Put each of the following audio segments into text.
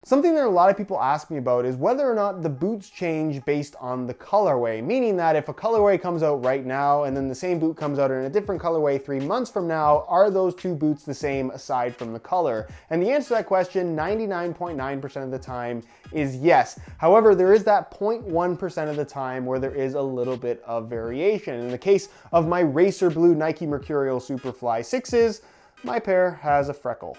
Something that a lot of people ask me about is whether or not the boots change based on the colorway, meaning that if a colorway comes out right now and then the same boot comes out in a different colorway 3 months from now, are those two boots the same aside from the color? And the answer to that question 99.9% of the time is yes. However, there is that 0.1% of the time where there is a little bit of variation. In the case of my racer blue Nike Mercurial Superfly 6s, my pair has a freckle.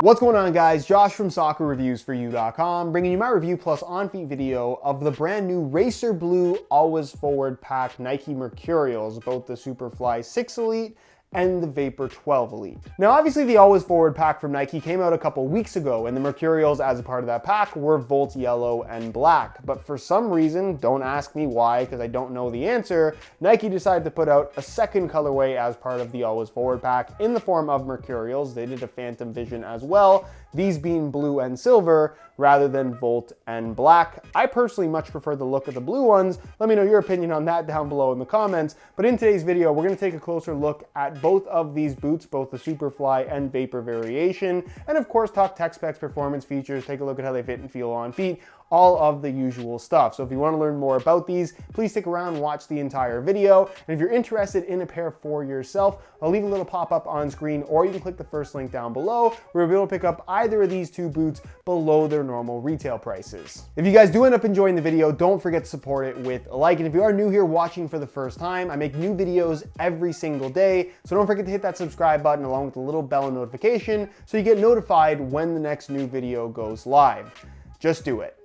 What's going on, guys? Josh from soccerreviewsforyou.com, bringing you my review plus on-feet video of the brand new Racer Blue Always Forward Pack Nike Mercurials, both the Superfly 6 Elite and the Vapor 12 Elite. Now, obviously the Always Forward pack from Nike came out a couple weeks ago, and the Mercurials as a part of that pack were Volt Yellow and Black. But for some reason, don't ask me why, because I don't know the answer, Nike decided to put out a second colorway as part of the Always Forward pack in the form of Mercurials. They did a Phantom Vision as well, these being blue and silver rather than Volt and Black. I personally much prefer the look of the blue ones. Let me know your opinion on that down below in the comments. But in today's video, we're gonna take a closer look at both of these boots, both the Superfly and Vapor variation, and of course talk tech specs, performance features, take a look at how they fit and feel on feet, all of the usual stuff. So if you want to learn more about these, please stick around and watch the entire video. And if you're interested in a pair for yourself, I'll leave a little pop-up on screen, or you can click the first link down below, where you'll be able to pick up either of these two boots below their normal retail prices. If you guys do end up enjoying the video, don't forget to support it with a like. And if you are new here watching for the first time, I make new videos every single day, so don't forget to hit that subscribe button along with the little bell notification so you get notified when the next new video goes live. Just do it.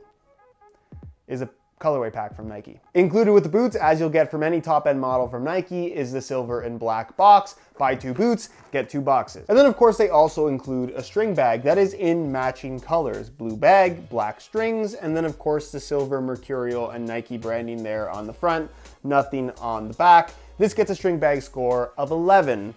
Is a colorway pack from Nike. Included with the boots, as you'll get from any top-end model from Nike, is the silver and black box. Buy 2 boots, get 2 boxes. And then of course they also include a string bag that is in matching colors. Blue bag, black strings, and then of course the silver Mercurial and Nike branding there on the front, nothing on the back. This gets a string bag score of 11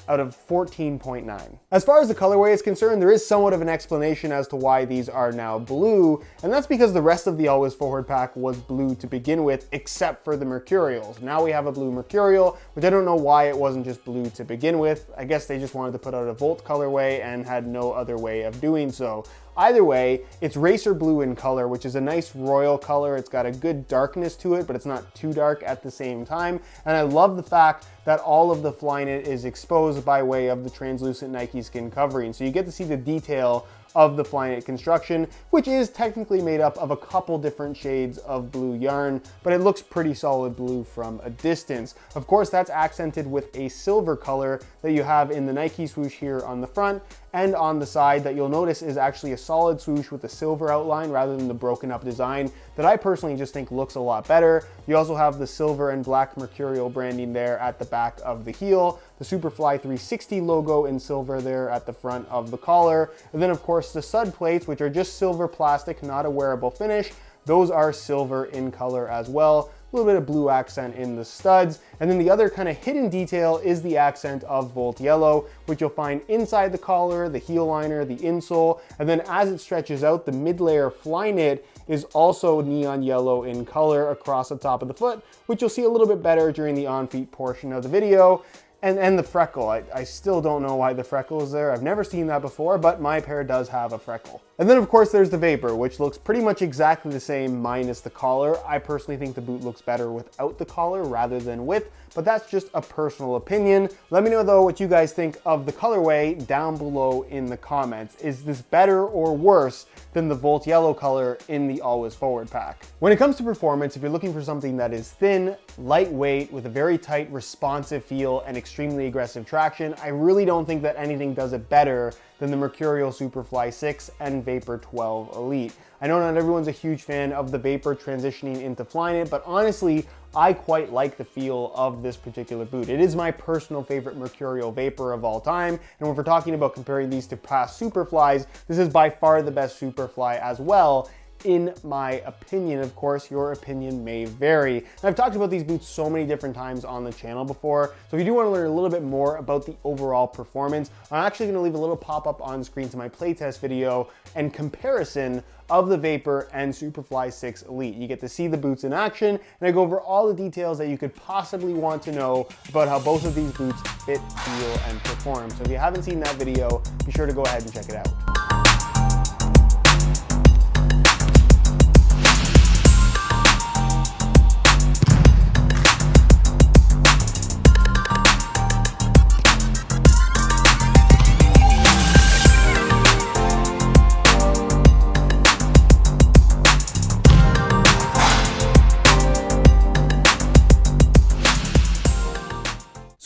out of 14.9. As far as the colorway is concerned, there is somewhat of an explanation as to why these are now blue, and that's because the rest of the Always Forward pack was blue to begin with, except for the Mercurials. Now we have a blue Mercurial, which I don't know why it wasn't just blue to begin with. I guess they just wanted to put out a Volt colorway and had no other way of doing so. Either way, it's racer blue in color, which is a nice royal color. It's got a good darkness to it, but it's not too dark at the same time. And I love the fact that all of the Flyknit is exposed by way of the translucent Nike skin covering. So you get to see the detail of the Flyknit construction, which is technically made up of a couple different shades of blue yarn, but it looks pretty solid blue from a distance. Of course, that's accented with a silver color that you have in the Nike swoosh here on the front and on the side, that you'll notice is actually a solid swoosh with a silver outline rather than the broken up design that I personally just think looks a lot better. You also have the silver and black Mercurial branding there at the back of the heel, the Superfly 360 logo in silver there at the front of the collar, and then of course the stud plates, which are just silver plastic, not a wearable finish. Those are silver in color as well. A little bit of blue accent in the studs. And then the other kind of hidden detail is the accent of Volt Yellow, which you'll find inside the collar, the heel liner, the insole, and then as it stretches out, the mid-layer Flyknit is also neon yellow in color across the top of the foot, which you'll see a little bit better during the on-feet portion of the video. And the freckle, I still don't know why the freckle is there. I've never seen that before, but my pair does have a freckle. And then of course there's the Vapor, which looks pretty much exactly the same minus the collar. I personally think the boot looks better without the collar rather than with, but that's just a personal opinion. Let me know though what you guys think of the colorway down below in the comments. Is this better or worse than the Volt Yellow color in the Always Forward pack? When it comes to performance, if you're looking for something that is thin, lightweight, with a very tight, responsive feel and extremely aggressive traction, I really don't think that anything does it better than the Mercurial Superfly 6 and Vapor 12 Elite. I know not everyone's a huge fan of the Vapor transitioning into Flyknit, but honestly, I quite like the feel of this particular boot. It is my personal favorite Mercurial Vapor of all time, and when we're talking about comparing these to past Superflies, this is by far the best Superfly as well, in my opinion. Of course, your opinion may vary. And I've talked about these boots so many different times on the channel before, so if you do want to learn a little bit more about the overall performance, I'm actually going to leave a little pop-up on screen to my playtest video and comparison of the Vapor and Superfly 6 Elite. You get to see the boots in action, and I go over all the details that you could possibly want to know about how both of these boots fit, feel, and perform. So if you haven't seen that video, be sure to go ahead and check it out.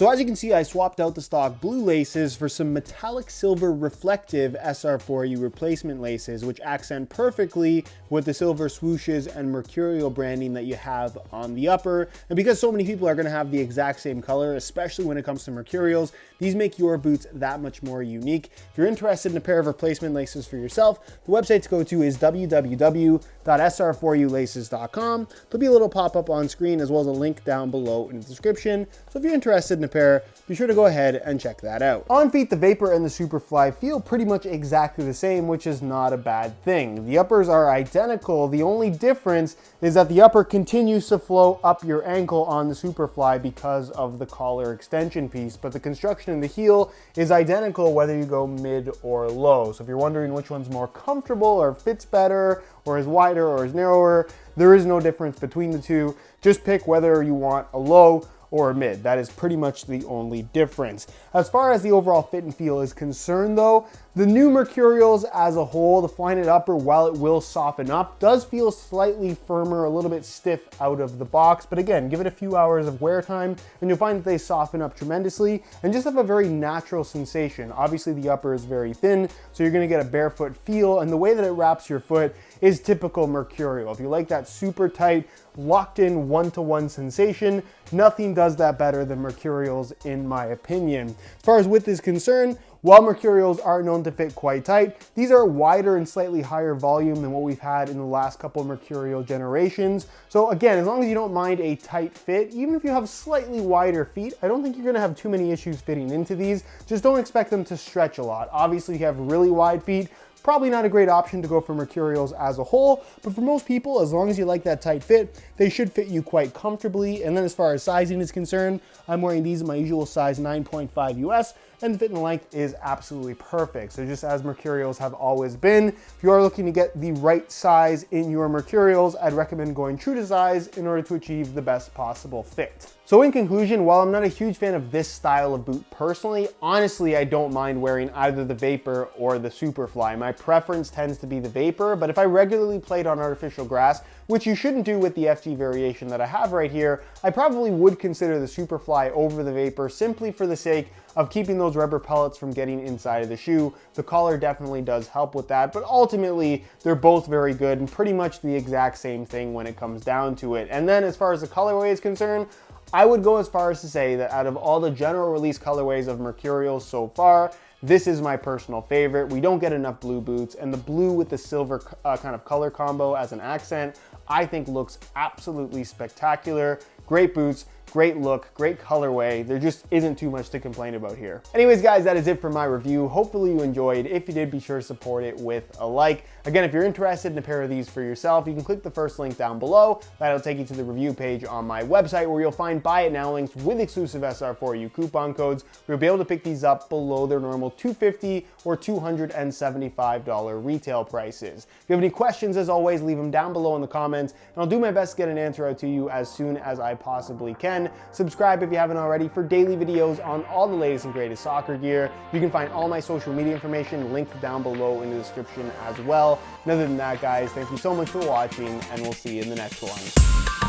So as you can see, I swapped out the stock blue laces for some metallic silver reflective SR4U replacement laces, which accent perfectly with the silver swooshes and Mercurial branding that you have on the upper. And because so many people are going to have the exact same color, especially when it comes to Mercurials, these make your boots that much more unique. If you're interested in a pair of replacement laces for yourself, the website to go to is www.sr4ulaces.com. There'll be a little pop-up on screen as well as a link down below in the description. So if you're interested in a pair, be sure to go ahead and check that out. On feet, the Vapor and the Superfly feel pretty much exactly the same, which is not a bad thing. The uppers are identical. The only difference is that the upper continues to flow up your ankle on the Superfly because of the collar extension piece, but the construction in the heel is identical whether you go mid or low. So if you're wondering which one's more comfortable or fits better or is wider or is narrower, there is no difference between the two. Just pick whether you want a low or a mid. That is pretty much the only difference. As far as the overall fit and feel is concerned though, the new Mercurials as a whole, the Flyknit upper, while it will soften up, does feel slightly firmer, a little bit stiff out of the box. But again, give it a few hours of wear time and you'll find that they soften up tremendously and just have a very natural sensation. Obviously the upper is very thin, so you're gonna get a barefoot feel, and the way that it wraps your foot is typical Mercurial. If you like that super tight, locked in one-to-one sensation, nothing does that better than Mercurials in my opinion. As far as width is concerned, while Mercurials are known to fit quite tight, these are wider and slightly higher volume than what we've had in the last couple Mercurial generations. So again, as long as you don't mind a tight fit, even if you have slightly wider feet, I don't think you're gonna have too many issues fitting into these. Just don't expect them to stretch a lot. Obviously, if you have really wide feet, probably not a great option to go for Mercurials as a whole, but for most people, as long as you like that tight fit, they should fit you quite comfortably. And then as far as sizing is concerned, I'm wearing these in my usual size 9.5 US, and the fit and length is absolutely perfect. So just as Mercurials have always been, if you are looking to get the right size in your Mercurials, I'd recommend going true to size in order to achieve the best possible fit. So in conclusion, while I'm not a huge fan of this style of boot personally, honestly, I don't mind wearing either the Vapor or the Superfly. My preference tends to be the Vapor, but if I regularly played on artificial grass, which you shouldn't do with the FG variation that I have right here, I probably would consider the Superfly over the Vapor simply for the sake of keeping those rubber pellets from getting inside of the shoe. The collar definitely does help with that, but ultimately they're both very good and pretty much the exact same thing when it comes down to it. And then as far as the colorway is concerned, I would go as far as to say that out of all the general release colorways of Mercurial so far, this is my personal favorite. We don't get enough blue boots, and the blue with the silver kind of color combo as an accent, I think looks absolutely spectacular. Great boots, great look, great colorway. There just isn't too much to complain about here. Anyways, guys, that is it for my review. Hopefully you enjoyed. If you did, be sure to support it with a like. Again, if you're interested in a pair of these for yourself, you can click the first link down below. That'll take you to the review page on my website where you'll find buy it now links with exclusive SR4U coupon codes. You'll be able to pick these up below their normal $250 or $275 retail prices. If you have any questions, as always, leave them down below in the comments, and I'll do my best to get an answer out to you as soon as I possibly can. Subscribe if you haven't already for daily videos on all the latest and greatest soccer gear. You can find all my social media information linked down below in the description as well. And other than that, guys, thank you so much for watching, and we'll see you in the next one.